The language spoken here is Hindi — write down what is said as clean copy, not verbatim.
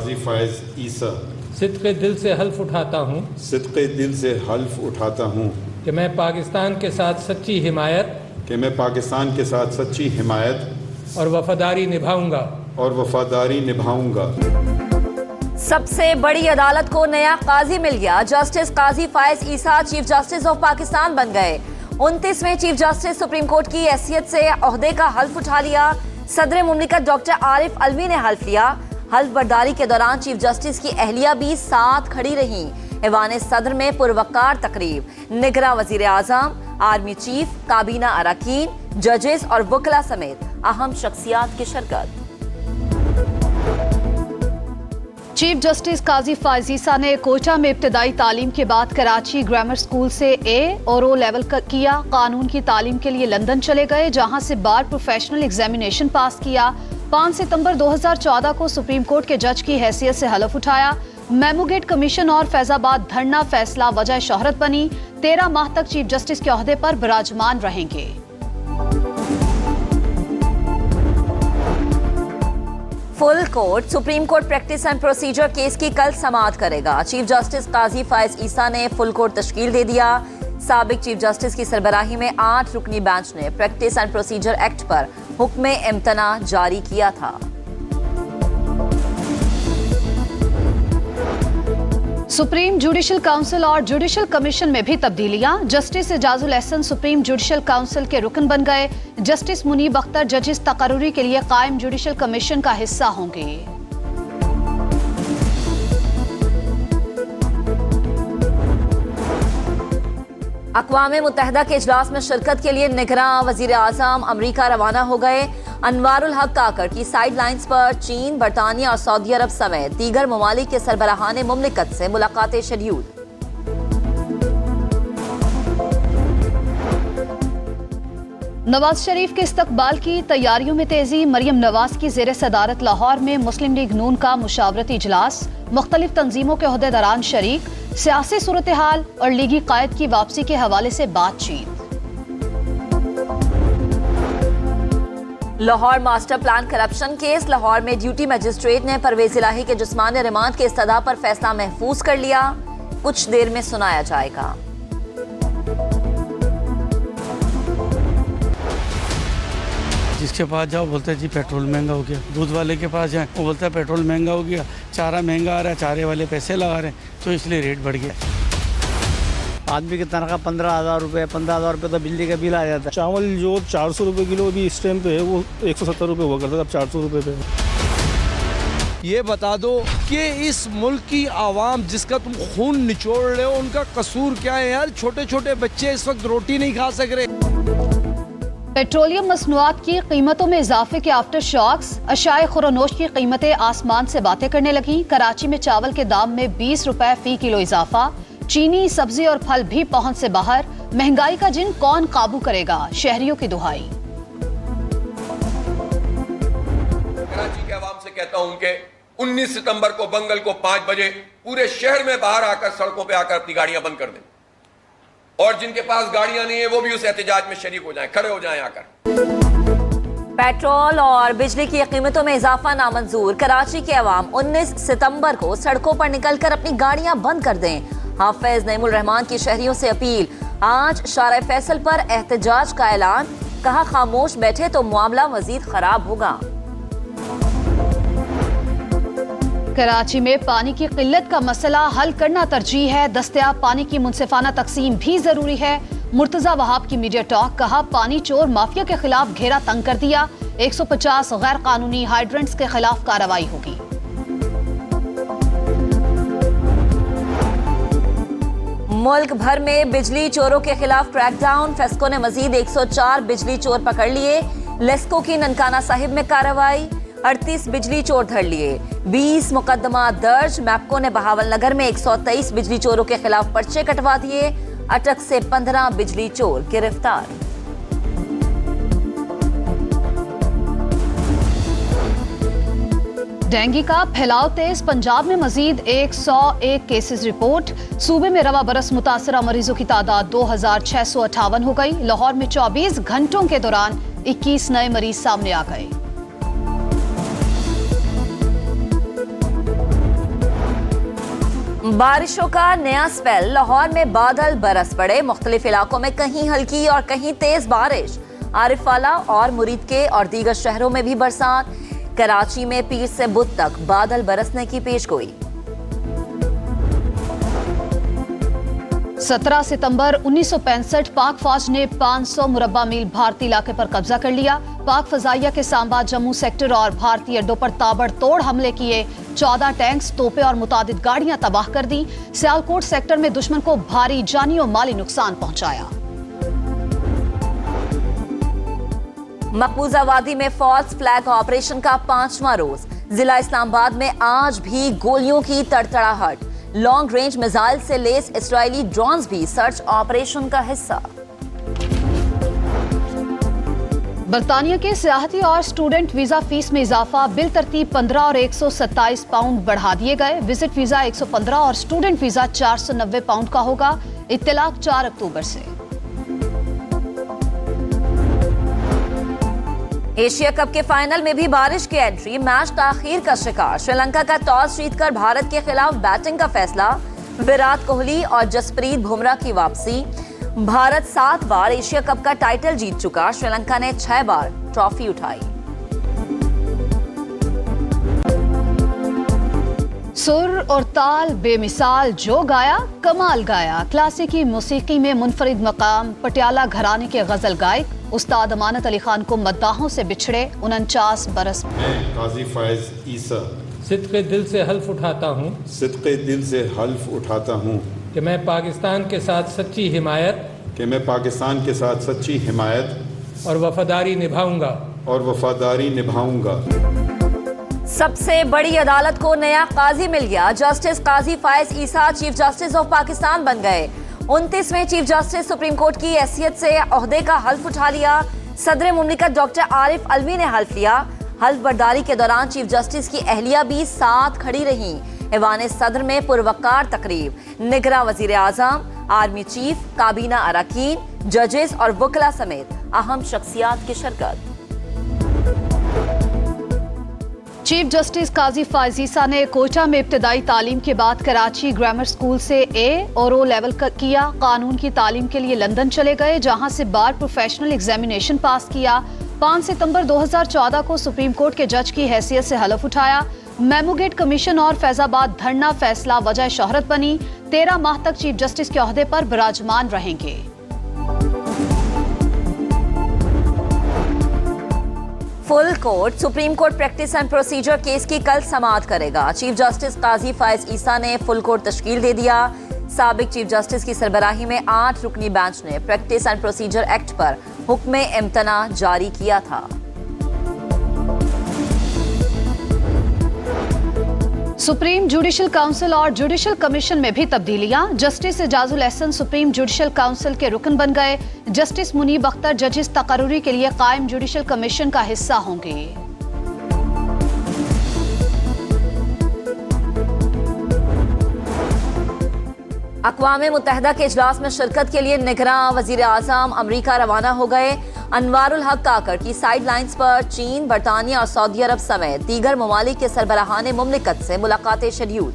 काजी फायज ईसा सिद्क़े दिल से हल्फ उठाता हूँ सिद्क़े दिल से हल्फ उठाता हूँ कि मैं पाकिस्तान के साथ सच्ची हिमायत और वफादारी निभाऊंगा। सबसे बड़ी अदालत को नया काजी मिल गया। Justice Qazi Faez Isa chief justice of Pakistan बन गए। 29वें चीफ जस्टिस सुप्रीम कोर्ट की हैसियत से ओहदे का हल्फ उठा लिया। सदर मुमलिकत डॉक्टर आरिफ अलवी ने हल्फ लिया। हल्फ बर्दारी के दौरान चीफ जस्टिस की अहलिया भी साथ खड़ी रही। ऐवान सदर में पुरवकार तकरीब, निगरां वजीर आजम, आर्मी चीफ, काबीना अरकान, जजेस और वकला समेत अहम शख्सियात की शिरकत। चीफ जस्टिस काजी फायज ईसा ने कोटा में इब्तदाई तालीम के बाद कराची ग्रामर स्कूल से ए और ओ लेवल किया। कानून की तालीम के लिए लंदन चले गए, जहां से बार प्रोफेशनल एग्जामिनेशन पास किया। 5 सितंबर 2014 को सुप्रीम कोर्ट के जज की हैसियत से हलफ उठाया। मेमोगेट कमीशन और फैजाबाद धरना फैसला वजह शोहरत बनी। 13 माह तक चीफ जस्टिस के ओहदे पर विराजमान रहेंगे। Full court supreme court practice and procedure case की कल समाअत करेगा। चीफ जस्टिस काजी फायज ईसा ने फुल कोर्ट तश्कील दे दिया। साबिक चीफ जस्टिस की सरबराही में 8 रुकनी बेंच ने प्रैक्टिस एंड प्रोसीजर एक्ट पर हुक्म इम्तना जारी किया था। सुप्रीम जुडिशल काउंसिल और जुडिशल कमीशन में भी तब्दीलियां। Justice Ijazul Ahsan supreme judicial council के रुकन बन गए। जस्टिस मुनीब अख्तर जजेस तकर्रुरी के लिए कायम जुडिशल कमीशन का हिस्सा होंगे। अक़वाम मुत्तहिदा के इजलास में शिरकत के लिए निगरां वजीर आजम अमरीका रवाना हो गए। अनवारुल हक काकर की साइड लाइन्स पर चीन, बरतानिया और सऊदी अरब समेत दीगर ममालिक के सरबराहान मुमलिकत से मुलाकातें शेड्यूल। नवाज शरीफ के इस्तकबाल की तैयारियों में तेजी। मरियम नवाज की जेर सदारत लाहौर में मुस्लिम लीग नून का मुशावरती इजलास। मुख्तलिफ तंजीमों के ओहदेदारान शरीक। सियासी सूरत हाल और लीगी कायद की वापसी के हवाले से बातचीत। Lahore master plan corruption case. Lahore में ड्यूटी मजिस्ट्रेट ने परवेज इलाही के जिस्मानी रिमांड के इस्तदा पर फैसला महफूज कर लिया। कुछ देर में सुनाया जाएगा। जिसके पास जाओ बोलते हैं जी पेट्रोल महंगा हो गया। दूध वाले के पास जाए वो बोलता है पेट्रोल महंगा हो गया, चारा महंगा आ रहा है, चारे वाले पैसे लगा रहे हैं तो इसलिए रेट बढ़ गया। आदमी की तनख्वाह 15,000 रुपये, 15,000 रुपये तो बिजली का बिल आ जाता है। चावल जो 400 रुपये किलो अभी इस टाइम पे है वो 170 रुपये हुआ करता था, अब 400 रुपये पे। ये बता दो कि इस मुल्क की आवाम जिसका तुम खून निचोड़ रहे हो उनका कसूर क्या है यार? छोटे छोटे बच्चे इस वक्त रोटी नहीं खा सक रहे। पेट्रोलियम मसनूआत की कीमतों में इजाफे के आफ्टर शॉक्स। अशाए खुरानोश की कीमतें आसमान से बातें करने लगी। कराची में चावल के दाम में 20 रुपए फी किलो इजाफा। चीनी, सब्जी और फल भी पहुंच से बाहर। महंगाई का जिन कौन काबू करेगा, शहरियों की दुहाई। कराची के आवाम से कहता हूं कि 19 सितंबर को बंगल को 5 बजे पूरे शहर में बाहर आकर सड़कों पे आकर अपनी गाड़ियां बंद कर दें और जिनके पास गाड़ियां नहीं है वो भी उस एहतजाज में शरीक हो जाएं, खड़े हो जाएं आकर। पेट्रोल और बिजली की कीमतों में इजाफा नामंजूर। कराची के अवाम 19 सितंबर को सड़कों पर निकलकर अपनी गाड़ियां बंद कर दें। हाफिज नईमुल रहमान की शहरियों से अपील। आज शारा फैसल पर एहतजाज का ऐलान। कहा खामोश बैठे तो मामला मजीद खराब होगा। कराची में पानी की किल्लत का मसला हल करना तरजीह है। दस्तयाब पानी की मुनसिफाना तकसीम भी जरूरी है। मुर्तजा वहाब की मीडिया टॉक। कहा पानी चोर माफिया के खिलाफ घेरा तंग कर दिया। 150 गैर कानूनी हाइड्रेंट्स के खिलाफ कार्रवाई होगी। मुल्क भर में बिजली चोरों के खिलाफ क्रैकडाउन। फेस्को ने मजीद 104 बिजली चोर पकड़ लिए। लेस्को की ननकाना साहिब में कार्रवाई। 38 बिजली चोर धर लिए। 20 मुकदमा दर्ज। मैप्को ने बहावल नगर में 123 बिजली चोरों के खिलाफ पर्चे कटवा दिए। अटक से 15 बिजली चोर गिरफ्तार। डेंगू का फैलाव तेज। पंजाब में मजीद 101 केसेस रिपोर्ट। सूबे में रवा बरस मुतासरा मरीजों की तादाद 2658 हो गई। लाहौर में 24 घंटों के दौरान 21 नए मरीज सामने आ गए। बारिशों का नया स्पेल। लाहौर में बादल बरस पड़े। मुख्तलिफ इलाकों में कहीं हल्की और कहीं तेज बारिश। आरिफवाला और मुरीद के और दीगर शहरों में भी बरसात। कराची में पीर से बुध तक बादल बरसने की पेशगोई। 17 सितंबर 1965 पाक फौज ने 500 मुरब्बा मील भारतीय इलाके पर कब्जा कर लिया। पाक फजाइया के सांबा, जम्मू सेक्टर और भारतीय अड्डों पर ताबड़तोड़ हमले किए। 14 टैंक्स, तोपें और मुतादिद गाड़ियां तबाह कर दी। सियालकोट सेक्टर में दुश्मन को भारी जानी और माली नुकसान पहुंचाया। मकबूजा वादी में फॉल्स फ्लैग ऑपरेशन का 5वां रोज। जिला इस्लामाबाद में आज भी गोलियों की तड़तड़ाहट। लॉन्ग रेंज मिसाइल से लेस इजरायली ड्रोन्स भी सर्च ऑपरेशन का हिस्सा। बर्तानिया के सियाहती और स्टूडेंट वीजा फीस में इजाफा। बिल तरतीब 15 और 127 पाउंड बढ़ा दिए गए। विजिट वीजा 115 और स्टूडेंट वीजा 490 पाउंड का होगा। इत्तलाक 4 अक्टूबर से। एशिया कप के फाइनल में भी बारिश की एंट्री। मैच ताखीर का शिकार। श्रीलंका का टॉस जीतकर भारत के खिलाफ बैटिंग का फैसला। विराट कोहली और जसप्रीत बुमराह की वापसी। भारत 7 बार एशिया कप का टाइटल जीत चुका। श्रीलंका ने 6 बार ट्रॉफी उठाई। सुर और ताल बेमिसाल जो गाया कमाल गाया। क्लासिकी मौसीकी में मुनफरिद मकाम। पटियाला घराने के गजल गायक उस्ताद अमानत अली खान को मद्दाहों से बिछड़े 49 बरस। मैं काजी फायज ईसा सिद्क़े दिल से हल्फ उठाता हूँ सिद्क़े दिल से हल्फ उठाता हूँ कि मैं पाकिस्तान के साथ सच्ची हिमायत और वफादारी निभाऊंगा। सबसे बड़ी अदालत को नया काजी मिल गया। Justice Qazi Faez Isa chief justice of Pakistan बन गए। 29वें चीफ जस्टिस सुप्रीम कोर्ट की हैसियत से ओहदे का हल्फ उठा लिया। सदर मुमलिकत डॉक्टर आरिफ अलवी ने हल्फ लिया। हल्फ बर्दारी के दौरान चीफ जस्टिस की अहलिया भी साथ खड़ी रहीं। ऐवान सदर में पुरवकार तकरीब। निगरां वजीर आजम, आर्मी चीफ, काबीना अरकान, जजेस और वकला समेत अहम शख्सियात की शिरकत। चीफ जस्टिस काजी फायज ईसा ने कोटा में इब्तदाई तालीम के बाद कराची ग्रामर स्कूल से ए और ओ लेवल किया। कानून की तालीम के लिए लंदन चले गए, जहां से बार प्रोफेशनल एग्जामिनेशन पास किया। 5 सितंबर 2014 को सुप्रीम कोर्ट के जज की हैसियत से हलफ उठाया। मेमोगेट कमीशन और फैजाबाद धरना फैसला वजह शोहरत बनी। 13 माह तक चीफ जस्टिस के ओहदे पर विराजमान रहेंगे। Full court supreme court practice and procedure case की कल समाअत करेगा। चीफ जस्टिस काजी फायज ईसा ने फुल कोर्ट तश्कील दे दिया। साबिक चीफ जस्टिस की सरबराही में 8 रुकनी बेंच ने प्रैक्टिस एंड प्रोसीजर एक्ट पर हुक्म इम्तना जारी किया था। सुप्रीम जुडिशल काउंसिल और जुडिशल कमीशन में भी तब्दीलियां। Justice Ijazul Ahsan supreme judicial council के रुकन बन गए। जस्टिस मुनीब अख्तर जजेस तकर्रुरी के लिए कायम जुडिशल कमीशन का हिस्सा होंगे। अक़वाम मुत्तहिदा के इजलास में शिरकत के लिए निगरां वजीर आजम अमरीका रवाना हो गए। अनवारुल हक काकर की साइड लाइन्स पर चीन, बरतानिया और सऊदी अरब समेत दीगर ममालिक के सरबराहान मुमलिकत से मुलाकातें शेड्यूल।